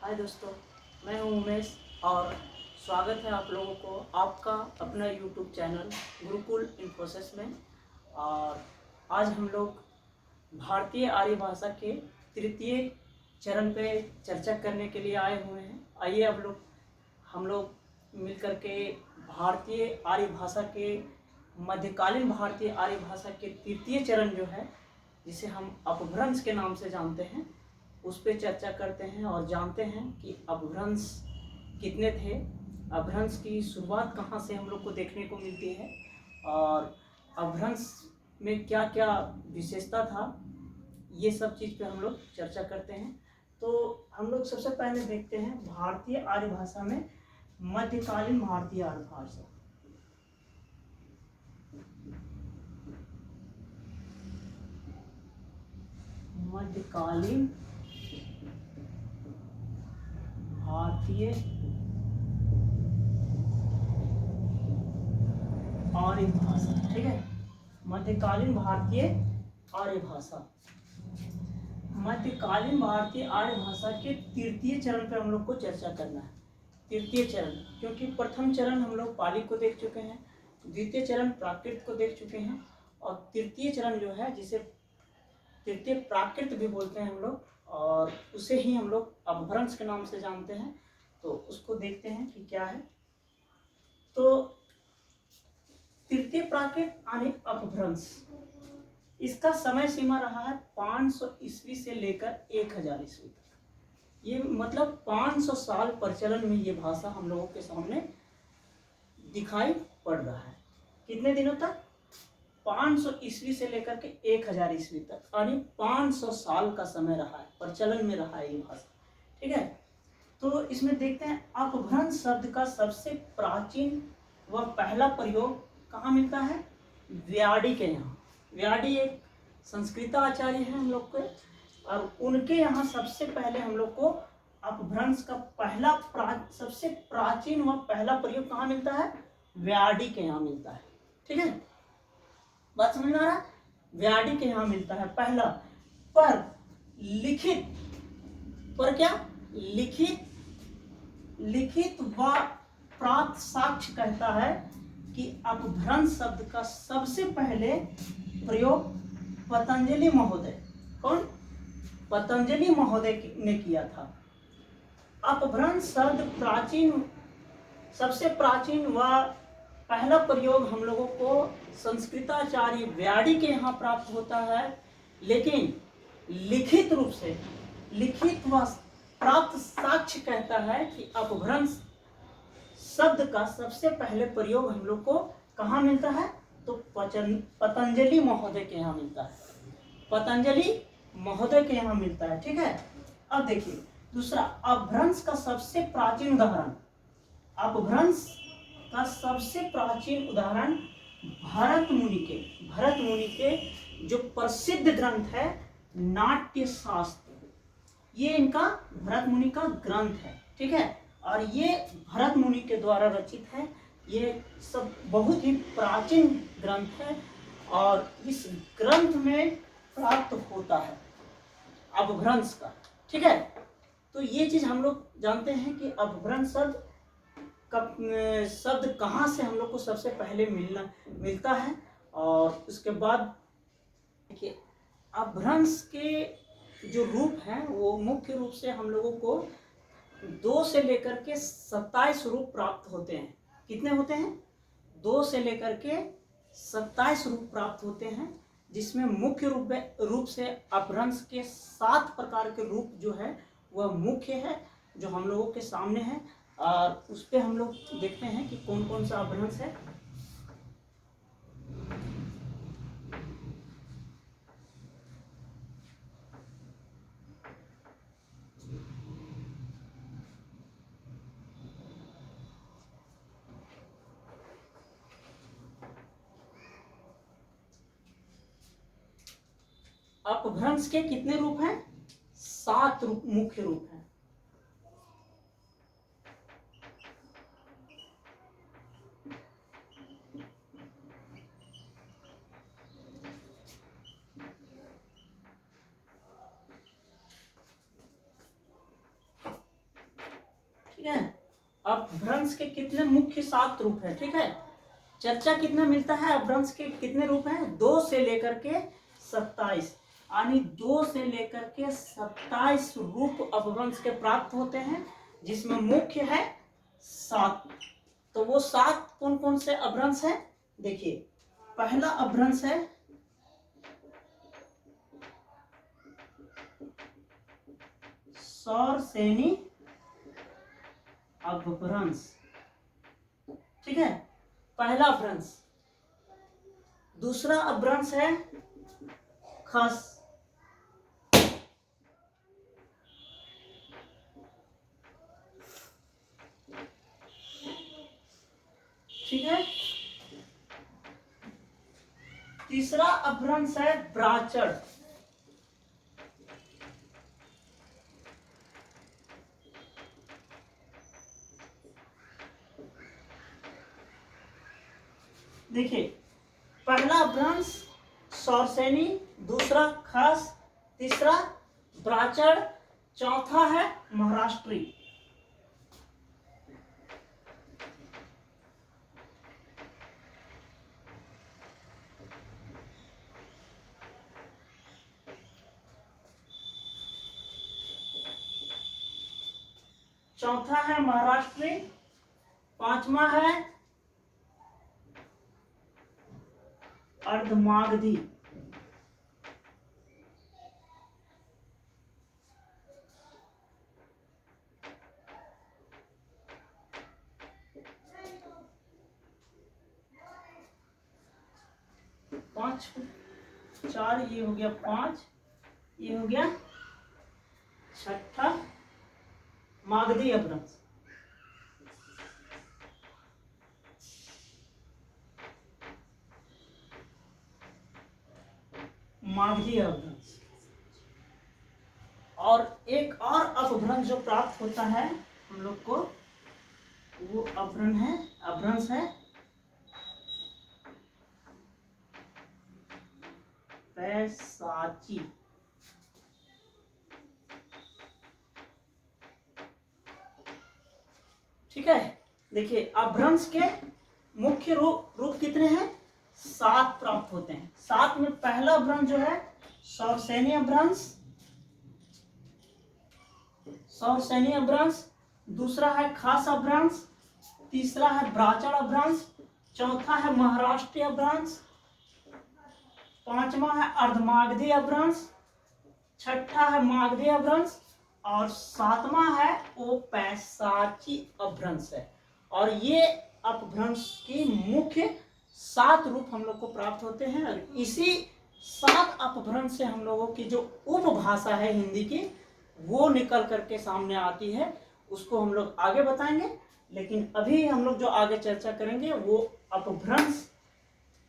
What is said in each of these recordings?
हाय दोस्तों, मैं हूं उमेश और स्वागत है आप लोगों को आपका अपना यूट्यूब चैनल गुरुकुल इन्फोसिस में। और आज हम लोग भारतीय आर्य भाषा के तृतीय चरण पे चर्चा करने के लिए आए हुए हैं। आइए अब हम लोग मिलकर के भारतीय आर्य भाषा के मध्यकालीन भारतीय आर्य भाषा के तृतीय चरण जो है, जिसे हम अपभ्रंश के नाम से जानते हैं, उस पर चर्चा करते हैं और जानते हैं कि अपभ्रंश कितने थे, अपभ्रंश की शुरुआत कहाँ से हम लोग को देखने को मिलती है और अपभ्रंश में क्या क्या विशेषता था, ये सब चीज़ पे हम लोग चर्चा करते हैं। तो हम लोग सबसे पहले देखते हैं भारतीय आर्य भाषा में मध्यकालीन भारतीय आर्य भाषा। मध्यकालीन भारतीय आर्य भाषा, ठीक है। मध्यकालीन भारतीय आर्य भाषा, मध्यकालीन भारतीय आर्य भाषा के तृतीय चरण पर हम लोग को चर्चा करना है। तृतीय चरण, क्योंकि प्रथम चरण हम लोग पाली को देख चुके हैं, द्वितीय चरण प्राकृत को देख चुके हैं और तृतीय चरण जो है, जिसे तृतीय प्राकृत भी बोलते हैं हम लोग, और उसे ही हम लोग अपभ्रंश के नाम से जानते हैं। तो उसको देखते हैं कि क्या है। तो तृतीय प्राकृत यानी अपभ्रंश, इसका समय सीमा रहा है 500 ईस्वी से लेकर 1000 ईस्वी तक। ये मतलब 500 साल प्रचलन में ये भाषा हम लोगों के सामने दिखाई पड़ रहा है। कितने दिनों तक? 500 ईस्वी से लेकर के 1000 ईस्वी तक, यानी 500 साल का समय रहा है, प्रचलन में रहा है ये भाषा, ठीक है। तो इसमें देखते हैं अपभ्रंश शब्द का सबसे प्राचीन व पहला प्रयोग कहाँ मिलता है? व्याडी के यहाँ। व्याडी एक संस्कृत आचार्य हैं हम लोग के, और उनके यहाँ सबसे पहले हम लोग को अपभ्रंश का सबसे प्राचीन व पहला प्रयोग कहाँ मिलता है? व्याडी के यहाँ मिलता है, ठीक है। बात समझ में आ रहा है? व्याडी के यहाँ मिलता है पहला। पर लिखित, पर क्या? लिखित व प्राप्त साक्ष्य कहता है कि अपभ्रंश शब्द का सबसे पहले प्रयोग पतंजलि महोदय, कौन? पतंजलि महोदय ने किया था। अपभ्रंश शब्द सबसे प्राचीन व पहला प्रयोग हम लोगों को संस्कृताचार्य व्याडी के यहाँ प्राप्त होता है, लेकिन लिखित रूप से, लिखित व प्राप्त साक्ष्य कहता है कि अपभ्रंश शब्द का सबसे पहले प्रयोग हम लोग को कहाँ मिलता है? तो पतंजलि महोदय के यहाँ मिलता है। पतंजलि महोदय के यहाँ मिलता है, ठीक है। अब देखिए दूसरा, अपभ्रंश का सबसे प्राचीन उदाहरण, अपभ्रंश का सबसे प्राचीन उदाहरण भरत मुनि के जो प्रसिद्ध ग्रंथ है नाट्य शास्त्र, ये इनका भरत मुनि का ग्रंथ है, ठीक है। और ये भरत मुनि के द्वारा रचित है। ये सब बहुत ही प्राचीन ग्रंथ है और इस ग्रंथ में प्राप्त होता है अपभ्रंश का, ठीक है। तो ये चीज हम लोग जानते हैं कि अपभ्रंश शब्द कहाँ से हम लोग को सबसे पहले मिलता है। और उसके बाद देखिए अपभ्रंश के जो रूप हैं वो मुख्य रूप से हम लोगों को 2 से लेकर के 27 रूप प्राप्त होते हैं। कितने होते हैं? 2 से लेकर के 27 रूप प्राप्त होते हैं, जिसमें मुख्य रूप से अपभ्रंश के 7 प्रकार के रूप जो है वह मुख्य है, जो हम लोगों के सामने है। और उस पर हम लोग देखते हैं कि कौन कौन सा अपभ्रंश है। अपभ्रंश के कितने रूप हैं? 7 रूप, मुख्य रूप हैं। ठीक है। अपभ्रंश के कितने मुख्य 7 रूप है, ठीक है। चर्चा कितना मिलता है, अपभ्रंश के कितने रूप हैं, 2 से लेकर के 27, यानी 2 से लेकर के 27 रूप अपभ्रंश के प्राप्त होते हैं, जिसमें मुख्य है 7। तो वो 7 कौन कौन से अपभ्रंश है, देखिए। पहला अपभ्रंश है सौरसेनी अपभ्रंश, ठीक है, पहला अपभ्रंश। दूसरा अपभ्रंश है खस, ठीक है। तीसरा अपभ्रंश है ब्राचड़, देखिए। पहला अपभ्रंश सौरसेनी, दूसरा खस, तीसरा ब्राचड़, चौथा है महाराष्ट्री। चौथा है महाराष्ट्री, पांचवा है अर्धमागधी, पांच 4, ये हो गया 5, ये हो गया छठा मागधी अपभ्रंश। मागधी अपभ्रंश। और एक और अपभ्रंश जो प्राप्त होता है हम लोग को, वो अपभ्रंश है पैशाची, ठीक है। देखिए, अपभ्रंश के मुख्य रूप कितने हैं, 7 प्राप्त होते हैं। 7 में पहला अपभ्रंश जो है सौरसेनी अपभ्रंश, दूसरा है खास अपभ्रंश, तीसरा है ब्राचड़ अपभ्रंश, चौथा है महाराष्ट्रीय अपभ्रंश, पांचवा है अर्धमागधी अपभ्रंश, छठा है मागधी अपभ्रंश, और 7वां है वो पैशाची अपभ्रंश है। और ये अपभ्रंश की मुख्य 7 रूप हम लोग को प्राप्त होते हैं। और इसी 7 अपभ्रंश से हम लोगों की जो उपभाषा है हिंदी की, वो निकल करके सामने आती है। उसको हम लोग आगे बताएंगे, लेकिन अभी हम लोग जो आगे चर्चा करेंगे वो अपभ्रंश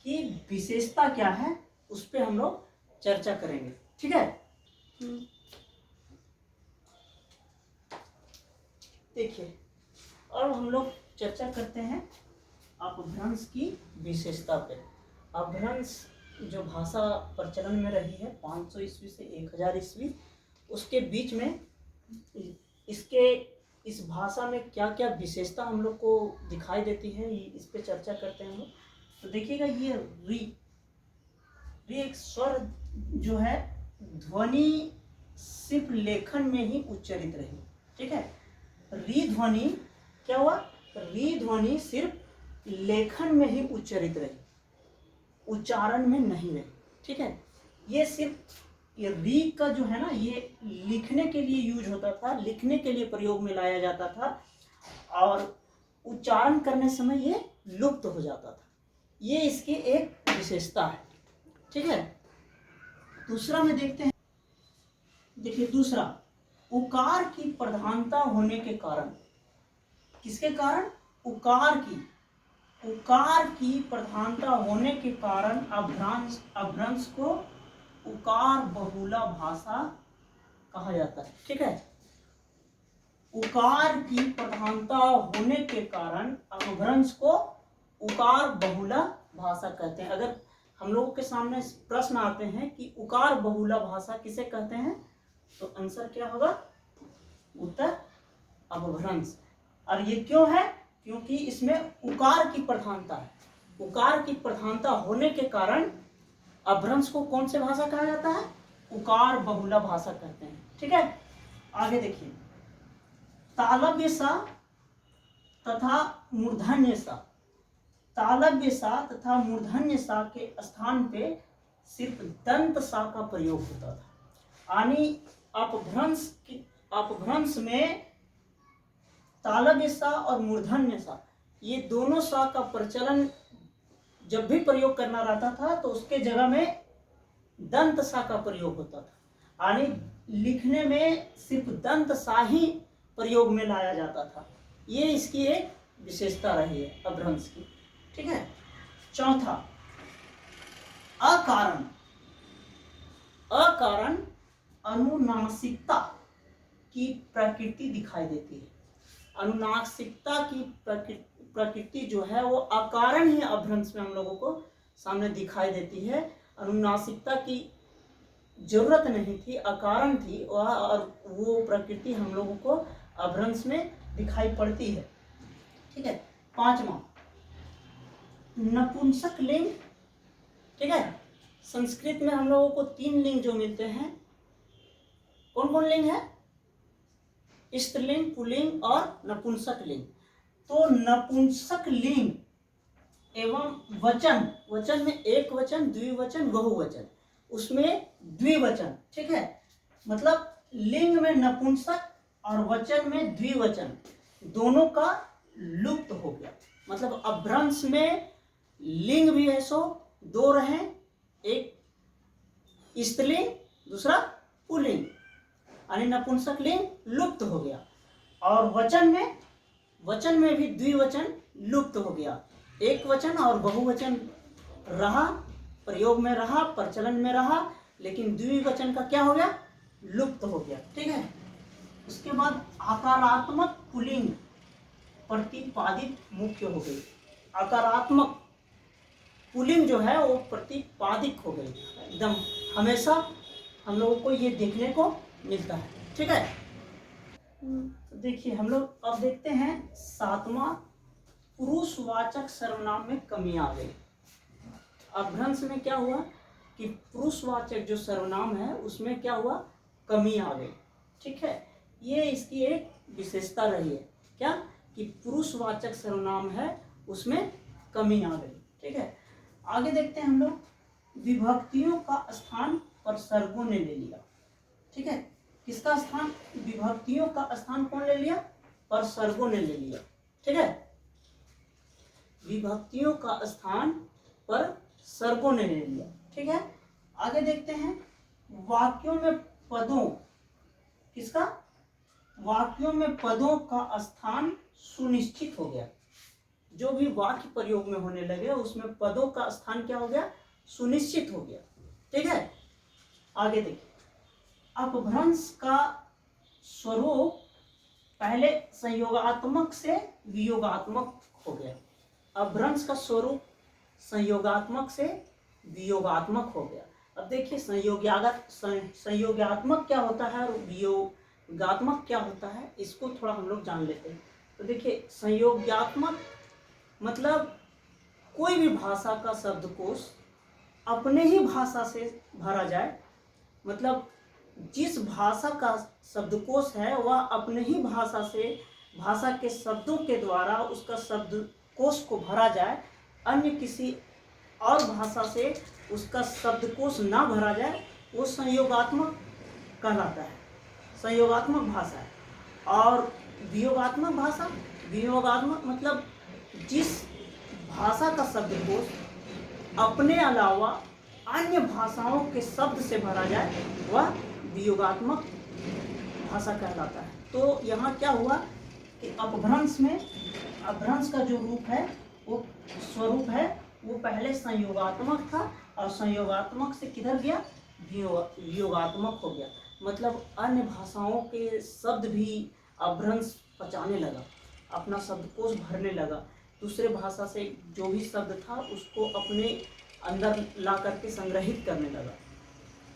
की विशेषता क्या है, उस पर हम लोग चर्चा करेंगे, ठीक है। देखिए, और हम लोग चर्चा करते हैं अपभ्रंश की विशेषता पे। अपभ्रंश जो भाषा प्रचलन में रही है 500 ईस्वी से 1000 ईस्वी, उसके बीच में इस भाषा में क्या क्या विशेषता हम लोग को दिखाई देती है, इस पे चर्चा करते हैं हम लोग। तो देखिएगा, ये री एक स्वर जो है ध्वनि सिर्फ लेखन में ही उच्चारित रही, ठीक है। री ध्वनि क्या हुआ, री ध्वनि सिर्फ लेखन में ही उच्चारित रही, उच्चारण में नहीं रही, ठीक है। ये सिर्फ ये री का जो है ना, ये लिखने के लिए यूज होता था, लिखने के लिए प्रयोग में लाया जाता था, और उच्चारण करने समय ये लुप्त हो जाता था। ये इसकी एक विशेषता है, ठीक है। दूसरा में देखते हैं, देखिए दूसरा, उकार की प्रधानता होने के कारण, किसके कारण, उकार की प्रधानता होने के कारण अपभ्रंश को उकार बहुला भाषा कहा जाता है, ठीक है। उकार की प्रधानता होने के कारण अपभ्रंश को उकार बहुला भाषा कहते हैं। अगर हम लोगों के सामने प्रश्न आते हैं कि उकार बहुला भाषा किसे कहते हैं, तो आंसर क्या होगा, उत्तर अपभ्रंश। और ये क्यों है? क्योंकि इसमें उकार की प्रधानता है। उकार की प्रधानता होने के कारण अपभ्रंश को कौन से भाषा कहा जाता है? उकार बहुला भाषा कहते हैं। ठीक है, आगे देखिए, तालव्य सा तथा मूर्धन्य सा, तालव्य सा तथा मूर्धन्य सा के स्थान पे सिर्फ दंत सा का प्रयोग होता था। यानी अपभ्रंश में तालव्य सा और मूर्धन्य सा, ये दोनों सा का प्रचलन जब भी प्रयोग करना रहता था तो उसके जगह में दंत सा का प्रयोग होता था। यानी लिखने में सिर्फ दंत सा ही प्रयोग में लाया जाता था। ये इसकी एक विशेषता रही है अपभ्रंश की। ठीक है, चौथा, अकारण। अकारण अनुनासिकता की प्रकृति दिखाई देती है। अनुनासिकता की प्रकृति जो है वो अकारण ही अपभ्रंश में हम लोगों को सामने दिखाई देती है। अनुनासिकता की जरूरत नहीं थी, अकारण थी और वो प्रकृति हम लोगों को अपभ्रंश में दिखाई पड़ती है। ठीक है, पांचवा, नपुंसक लिंग। ठीक है, संस्कृत में हम लोगों को 3 लिंग जो मिलते हैं, कौन कौन लिंग है? स्त्रीलिंग, पुल्लिंग और नपुंसक लिंग। तो नपुंसक लिंग एवं वचन, वचन में एक वचन, द्विवचन, बहुवचन, उसमें द्विवचन। ठीक है, मतलब लिंग में नपुंसक और वचन में द्विवचन, दोनों का लुप्त हो गया। मतलब अपभ्रंश में लिंग भी है सो 2 रहे, एक स्त्रीलिंग, दूसरा पुल्लिंग, यानी नपुंसक लिंग लुप्त हो गया। और वचन में भी द्विवचन लुप्त हो गया। एक वचन और बहुवचन रहा, प्रयोग में रहा, प्रचलन में रहा, लेकिन द्विवचन का क्या हो गया? लुप्त हो गया। ठीक है, उसके बाद आकारात्मक पुल्लिंग प्रतिपादित मुख्य हो गई। आकारात्मक पुल्लिंग जो है वो प्रतिपादित हो गई, एकदम हमेशा हम लोगों को ये देखने को मिलता है। ठीक है, तो देखिए हम लोग अब देखते हैं 7वां, पुरुषवाचक सर्वनाम में कमी आ गई। अपभ्रंश में क्या हुआ कि पुरुषवाचक जो सर्वनाम है उसमें क्या हुआ? कमी आ गई। ठीक है, ये इसकी एक विशेषता रही है, क्या कि पुरुषवाचक सर्वनाम है उसमें कमी आ गई। ठीक है, आगे देखते हैं हम लोग, विभक्तियों का स्थान परसर्गों ने ले लिया। ठीक है, किसका स्थान? विभक्तियों का स्थान कौन ले लिया? परसर्गों ने ले लिया। ठीक है, विभक्तियों का स्थान परसर्गों ने ले लिया। ठीक है, आगे देखते हैं, वाक्यों में पदों, किसका? वाक्यों में पदों का स्थान सुनिश्चित हो गया। जो भी वाक्य प्रयोग में होने लगे उसमें पदों का स्थान क्या हो गया? सुनिश्चित हो गया। ठीक है, आगे देखिए, अपभ्रंश का स्वरूप पहले संयोगात्मक से वियोगात्मक हो गया। अपभ्रंश का स्वरूप संयोगात्मक से वियोगात्मक हो गया। अब देखिए संयोगात्मक क्या होता है और वियोगात्मक क्या होता है, इसको थोड़ा हम लोग जान लेते हैं। तो देखिए, संयोगात्मक मतलब कोई भी भाषा का शब्दकोश अपने ही भाषा से भरा जाए, मतलब जिस भाषा का शब्दकोश है वह अपने ही भाषा से, भाषा के शब्दों के द्वारा उसका शब्दकोश को भरा जाए, अन्य किसी और भाषा से उसका शब्दकोश ना भरा जाए, वो संयोगात्मक कहलाता है, संयोगात्मक भाषा है। और वियोगात्मक भाषा, वियोगात्मक मतलब जिस भाषा का शब्दकोश अपने अलावा अन्य भाषाओं के शब्द से भरा जाए वह वियोगात्मक भाषा कहलाता है। तो यहाँ क्या हुआ कि अपभ्रंश में, अपभ्रंश का जो रूप है, वो स्वरूप है, वो पहले संयोगात्मक था और संयोगात्मक से किधर गया? वियोगात्मक हो गया। मतलब अन्य भाषाओं के शब्द भी अपभ्रंश पचाने लगा, अपना शब्दकोश भरने लगा, दूसरे भाषा से जो भी शब्द था उसको अपने अंदर ला करके संग्रहित करने लगा।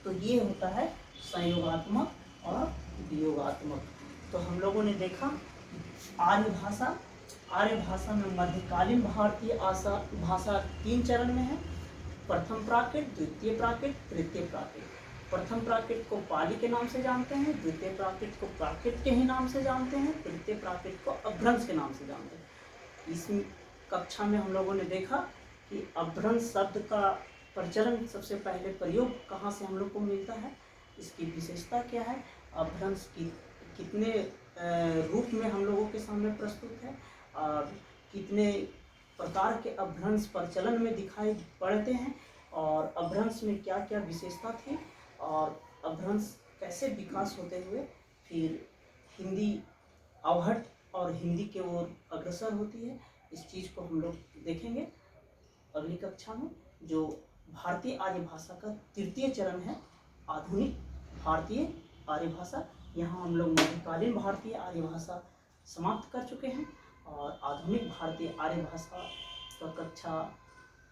तो ये होता है संयोगात्मक और वियोगात्मक। तो हम लोगों ने देखा आर्य भाषा। आर्य भाषा में मध्यकालीन भारतीय भाषा 3 चरण में है। प्रथम प्राकृत, द्वितीय प्राकृत, तृतीय प्राकृत। प्रथम प्राकृत को पाली के नाम से जानते हैं, द्वितीय प्राकृत को प्राकृत के ही नाम से जानते हैं, तृतीय प्राकृत को अभ्रंश के नाम से जानते हैं। इस कक्षा में हम लोगों ने देखा कि अभ्रंश शब्द का प्रचलन सबसे पहले प्रयोग कहाँ से हम लोग को मिलता है, इसकी विशेषता क्या है, अभ्रंश की कितने रूप में हम लोगों के सामने प्रस्तुत है और कितने प्रकार के अभ्रंश प्रचलन में दिखाई पड़ते हैं और अभ्रंश में क्या क्या विशेषता थी और अभ्रंश कैसे विकास होते हुए फिर हिंदी अवहट और हिंदी के ओर अग्रसर होती है। इस चीज़ को हम लोग देखेंगे अगली कक्षा में, जो भारतीय आर्य भाषा का तृतीय चरण है, आधुनिक भारतीय आर्य भाषा। यहाँ हम लोग मध्यकालीन भारतीय आर्य भाषा समाप्त कर चुके हैं और आधुनिक भारतीय आर्य भाषा का कक्षा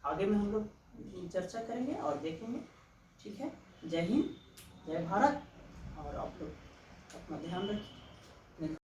आगे में हम लोग चर्चा करेंगे और देखेंगे। ठीक है, जय हिंद, जय भारत और आप लोग अपना ध्यान रखिए।